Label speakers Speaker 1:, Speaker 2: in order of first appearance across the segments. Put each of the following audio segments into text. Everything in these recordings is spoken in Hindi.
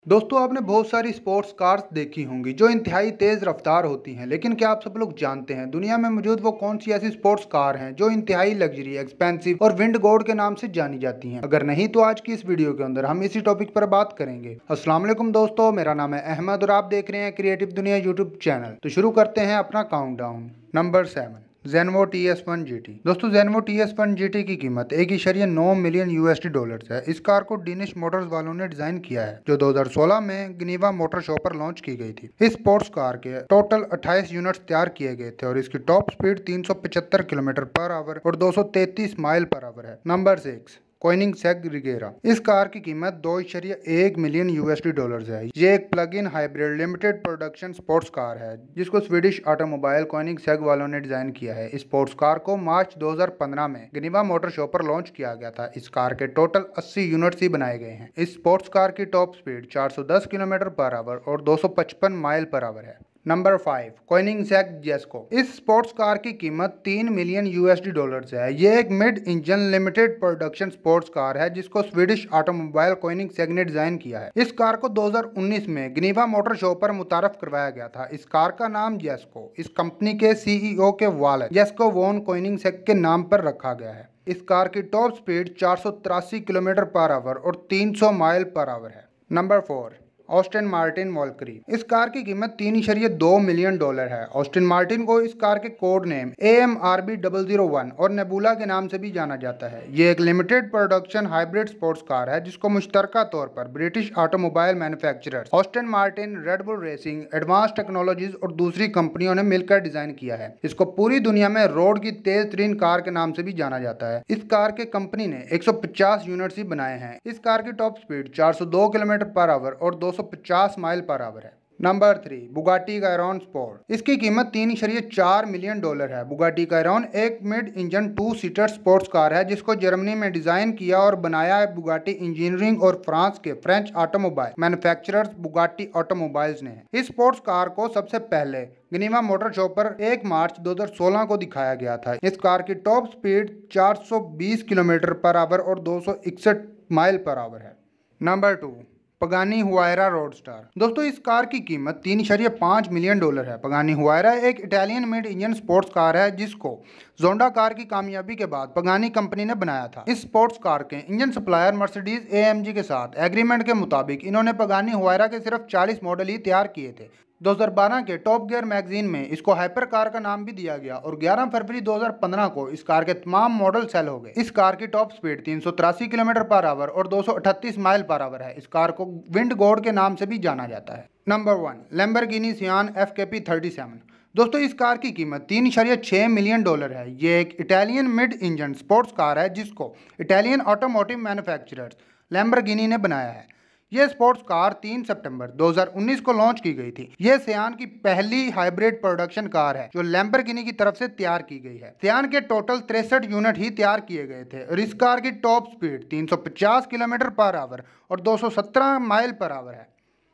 Speaker 1: दोस्तों आपने बहुत सारी स्पोर्ट्स कार्स देखी होंगी जो इंतहाई तेज रफ्तार होती हैं, लेकिन क्या आप सब लोग जानते हैं दुनिया में मौजूद वो कौन सी ऐसी स्पोर्ट्स कार हैं जो इंतहाई लग्जरी, एक्सपेंसिव और विंड गोड के नाम से जानी जाती हैं? अगर नहीं तो आज की इस वीडियो के अंदर हम इसी टॉपिक पर बात करेंगे। अस्सलाम वालेकुम दोस्तों, मेरा नाम है अहमद और आप देख रहे हैं क्रिएटिव दुनिया यूट्यूब चैनल। तो शुरू करते हैं अपना countdown. Number 7, Zenvo TS1 GT। दोस्तों Zenvo TS1 GT की कीमत 1.9 मिलियन USD डॉलर्स है। इस कार को डिनिश मोटर्स वालों ने डिजाइन किया है, जो 2016 में गनीवा मोटर शो पर लॉन्च की गई थी। इस स्पोर्ट्स कार के टोटल 28 यूनिट्स तैयार किए गए थे और इसकी top speed 375 kilometre per hour और 233 माइल पर आवर है। नंबर 6, कोनिग्सेग रिगेरा। इस कार की कीमत 2.1 मिलियन USD डॉलर्स है। ये एक plug in hybrid limited production sports car है जिसको स्वीडिश ऑटोमोबाइल कोनिग्सेग वालों ने डिजाइन किया है। इस स्पोर्ट्स कार को मार्च 2015 में गनीवा मोटर शो पर लॉन्च किया गया था। इस कार के टोटल 80 यूनिट्स ही बनाए गए हैं। इस स्पोर्ट्स कार की top speed 410 kilometre per hour और 255 माइल पर आवर है। नंबर 5, कोनिग्सेग जेस्को। इस स्पोर्ट्स कार की कीमत 3 मिलियन USD डॉलर्स है। ये एक mid engine limited production sports car है जिसको स्वीडिश ऑटोमोबाइल कोनिग्सेग ने डिजाइन किया है। इस कार को 2019 में गनीवा मोटर शो पर मुतारफ करवाया गया था। इस कार का नाम जेस्को इस कंपनी के CEO के वालिद जेस्को वोन कोनिग्सेग के नाम पर रखा गया है। इस कार की top speed 483 kilometre per hour और 300 माइल पर आवर है। Number 4, Aston Martin Valkyrie. इस कार की कीमत 3.2 मिलियन डॉलर है। ऑस्टन मार्टिन को इस कार के कोड नेम AMRB 001 और नेबुला के नाम से भी जाना जाता है। ये एक limited production hybrid sports car है जिसको मुश्तरका तौर पर British automobile manufacturers Austin Martin, red bull racing, advance technologies और दूसरी कंपनियों ने मिलकर डिजाइन किया है। इसको पूरी दुनिया में रोड की तेज तरीन कार के नाम से भी जाना जाता है। इस कार के कंपनी ने 150 यूनिट्स ही बनाए हैं। इस कार की top speed 402 kilometre per hour और 250 माइल पर आवर है। Number 3, Bugatti Chiron Sport. इसकी कीमत 3.4 मिलियन डॉलर है। बुगाटी कायरॉन एक mid engine 2 seater sports car है जिसको जर्मनी में डिजाइन किया और बनाया है बुगाटी इंजीनियरिंग और फ्रांस के French automobile manufacturers Bugatti Automobiles ने। इस स्पोर्ट्स कार को सबसे पहले गनीवा मोटर शो पर 1 मार्च 2016 को दिखाया गया था। इस कार की top speed 420 kilometre per hour और 261 माइल पर आवर है। Number 2, Pagani Huayra Roadster. दोस्तों इस कार की कीमत 3.5 मिलियन डॉलर है। पगानी हुआयरा एक Italian mid engine sports car है जिसको जोंडा कार की कामयाबी के बाद पगानी कंपनी ने बनाया था। इस स्पोर्ट्स कार के इंजन सप्लायर मर्सिडीज AMG के साथ एग्रीमेंट के मुताबिक इन्होंने पगानी हुआयरा के सिर्फ 40 मॉडल ही तैयार किए थे। 2012 के टॉप गियर मैगजीन में इसको हाइपर कार का नाम भी दिया गया और 11 फरवरी 2015 को इस कार के तमाम मॉडल सेल हो गए। इस कार की top speed 383 kilometre per hour और 238 माइल पर आवर है। इस कार को विंड गोड के नाम से भी जाना जाता है। नंबर 1, लैम्बोर्गिनी सियान FKP 37। दोस्तों इस कार की कीमत 3.6 मिलियन डॉलर है। ये एक Italian mid engine sports car है जिसको इटालियन ऑटोमोटिव मैन्युफैक्चरर्स लैम्बोर्गिनी ने बनाया है। यह स्पोर्ट्स कार 3 सितंबर 2019 को लॉन्च की गई थी। यह सियान की पहली हाइब्रिड प्रोडक्शन कार है जो लैम्बोर्गिनी की तरफ से तैयार की गई है। सियान के टोटल 63 यूनिट ही तैयार किए गए थे और इस कार की top speed 350 kilometre per hour और 217 माइल पर आवर है।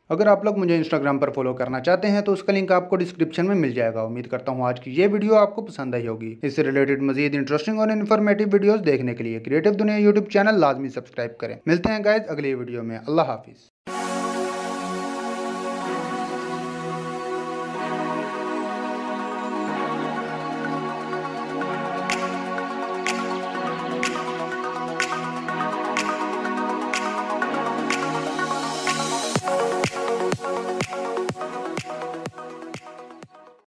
Speaker 1: अगर आप लोग मुझे इंस्टाग्राम पर फॉलो करना चाहते हैं तो उसका लिंक आपको डिस्क्रिप्शन में मिल जाएगा। उम्मीद करता हूँ आज की ये वीडियो आपको पसंद आई होगी। इससे रिलेटेड मजीद इंटरेस्टिंग और इन्फॉर्मेटिव वीडियोस देखने के लिए क्रिएटिव दुनिया यूट्यूब चैनल लाजमी सब्सक्राइब करें। मिलते हैं गाइस अगली वीडियो में। अल्लाह हाफिज।